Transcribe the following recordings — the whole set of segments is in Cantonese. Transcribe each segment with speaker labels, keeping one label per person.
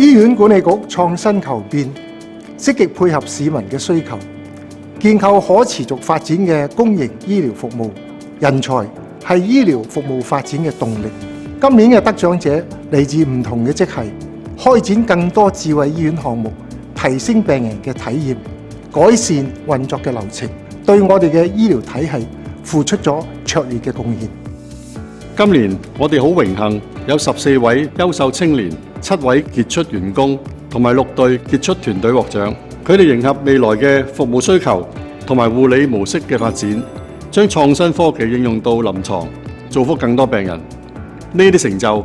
Speaker 1: 醫院管理局創新求變，積極配合市民嘅需求，建構可持續發展嘅公營醫療服務。人才係醫療服務發展嘅動力。今年嘅得獎者嚟自唔同嘅職系，開展更多智慧醫院項目，提升病人嘅體驗，改善運作嘅流程，對我哋嘅醫療體系付出咗卓越嘅貢獻。
Speaker 2: 今年我哋好榮幸有14位優秀青年、7位傑出員工同埋6隊傑出團隊獲獎。佢哋迎合未來嘅服務需求同埋護理模式嘅發展，將創新科技應用到臨床，造福更多病人。呢啲成就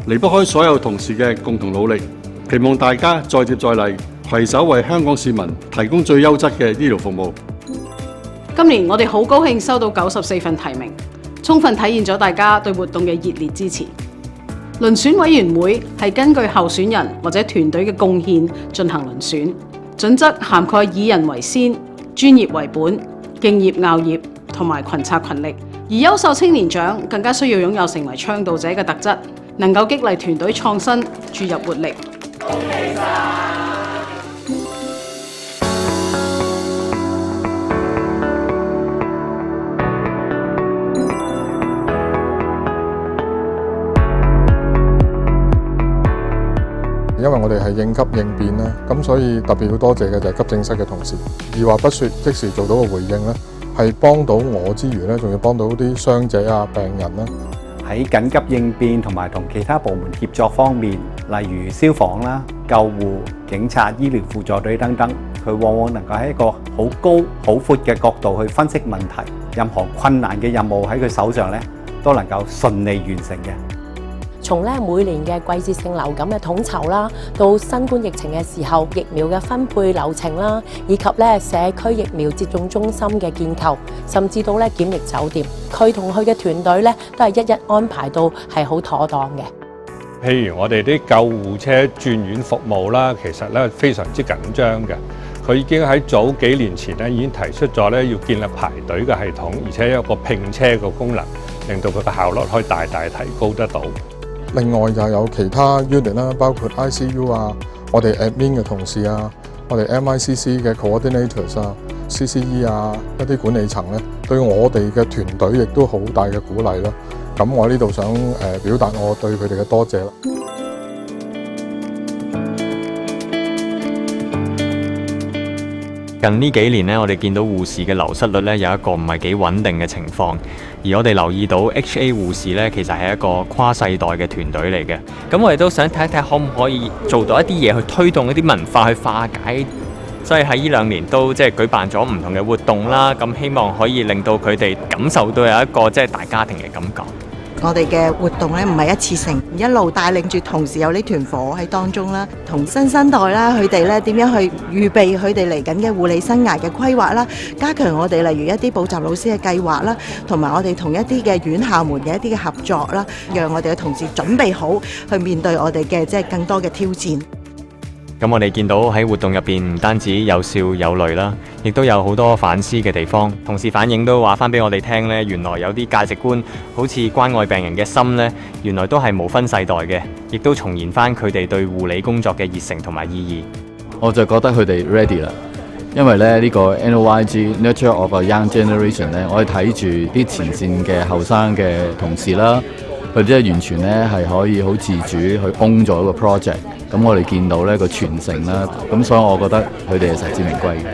Speaker 2: 離不開所有同事嘅共同努力。期望大家再接再厲，攜手為香港市民提供最優質嘅醫療服務。
Speaker 3: 今年我哋好高興收到94份提名，充分體現咗大家對活動嘅熱烈支持。遴選委員會係根據候選人或者團隊嘅貢獻進行遴選，準則涵蓋以人為先、專業為本、敬業樂業同埋群策群力。而優秀青年獎更加需要擁有成為倡導者嘅特質，能夠激勵團隊創新，注入活力。恭喜晒！
Speaker 4: 因為我哋係應急應變啦，咁所以特別要多謝嘅就係急症室嘅同事，二話不說即時做到個回應咧，係幫到我之餘咧，仲要幫到啲傷者啊、病人啦。
Speaker 5: 喺緊急應變同埋同其他部門協作方面，例如消防啦、救護、警察、醫療輔助隊等等，佢往往能夠喺一個好高、好闊嘅角度去分析問題，任何困難嘅任務喺佢手上咧，都能夠順利完成嘅。
Speaker 6: 從每年嘅季節性流感嘅統籌啦，到新冠疫情嘅時候疫苗嘅分配流程啦，以及社區疫苗接種中心嘅建構，甚至到檢疫酒店，佢同佢嘅團隊都係一一安排到係好妥當嘅。
Speaker 7: 譬如我哋啲救護車轉院服務啦，其實非常之緊張嘅。佢已經喺早幾年前已經提出咗要建立排隊嘅系統，而且有個拼車嘅功能，令到佢嘅效率可以大大提高得到。
Speaker 4: 另外就有其他 unit 啦，包括 ICU 啊，我哋 admin 嘅同事啊，我哋 MICC 嘅 coordinators 啊、CCE 啊，一啲管理層咧，對我哋嘅團隊亦都好大嘅鼓勵啦。咁我呢度想表達我對佢哋嘅多謝啦。
Speaker 8: 近呢幾年我哋見到護士嘅流失率有一個唔係幾穩定嘅情況，而我哋留意到 HA 護士其實係一個跨世代嘅團隊嚟嘅。咁我哋都想睇一睇可唔可以做到一啲嘢去推動一啲文化去化解，所以喺呢2年都舉辦咗唔同嘅活動啦。咁希望可以令到佢哋感受到有一個大家庭嘅感覺。
Speaker 9: 我哋嘅活動咧唔係一次性，一路帶領住同時有呢團火喺當中啦，同新生代啦，佢哋咧點樣去預備佢哋嚟緊嘅護理生涯嘅規劃啦，加強我哋例如一啲補習老師嘅計劃啦，同埋我哋同一啲嘅院校們嘅一啲嘅合作啦，讓我哋嘅同事準備好去面對我哋嘅更多嘅挑戰。
Speaker 8: 咁我哋見到喺活動入邊唔單止有笑有淚啦，亦都有好多反思嘅地方。同事反映都話翻俾我哋聽原來有啲價值觀，好似關愛病人嘅心原來都係無分世代嘅，亦都重現翻佢哋對護理工作嘅熱誠同埋意義。
Speaker 10: 我就覺得佢哋 ready 啦，因為呢個 NOYG Nurture of a Young Generation 我哋睇住啲前線嘅後生嘅同事啦，佢哋完全係可以好自主去 own 咗一個 project。咁我哋見到個傳承啦，咁所以我覺得佢哋係實至名歸嘅。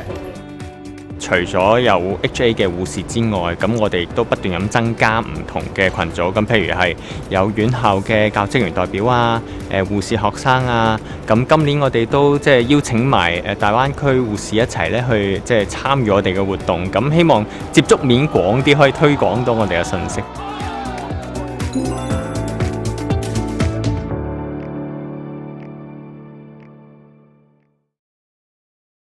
Speaker 8: 除咗有 HA 嘅護士之外，咁我哋亦都不斷咁增加唔同嘅群組。咁譬如係有院校嘅教職員代表啊，護士學生啊。咁今年我哋都邀請埋大灣區護士一齊去參與我哋嘅活動。咁希望接觸面廣啲，可以推廣到我哋嘅信息。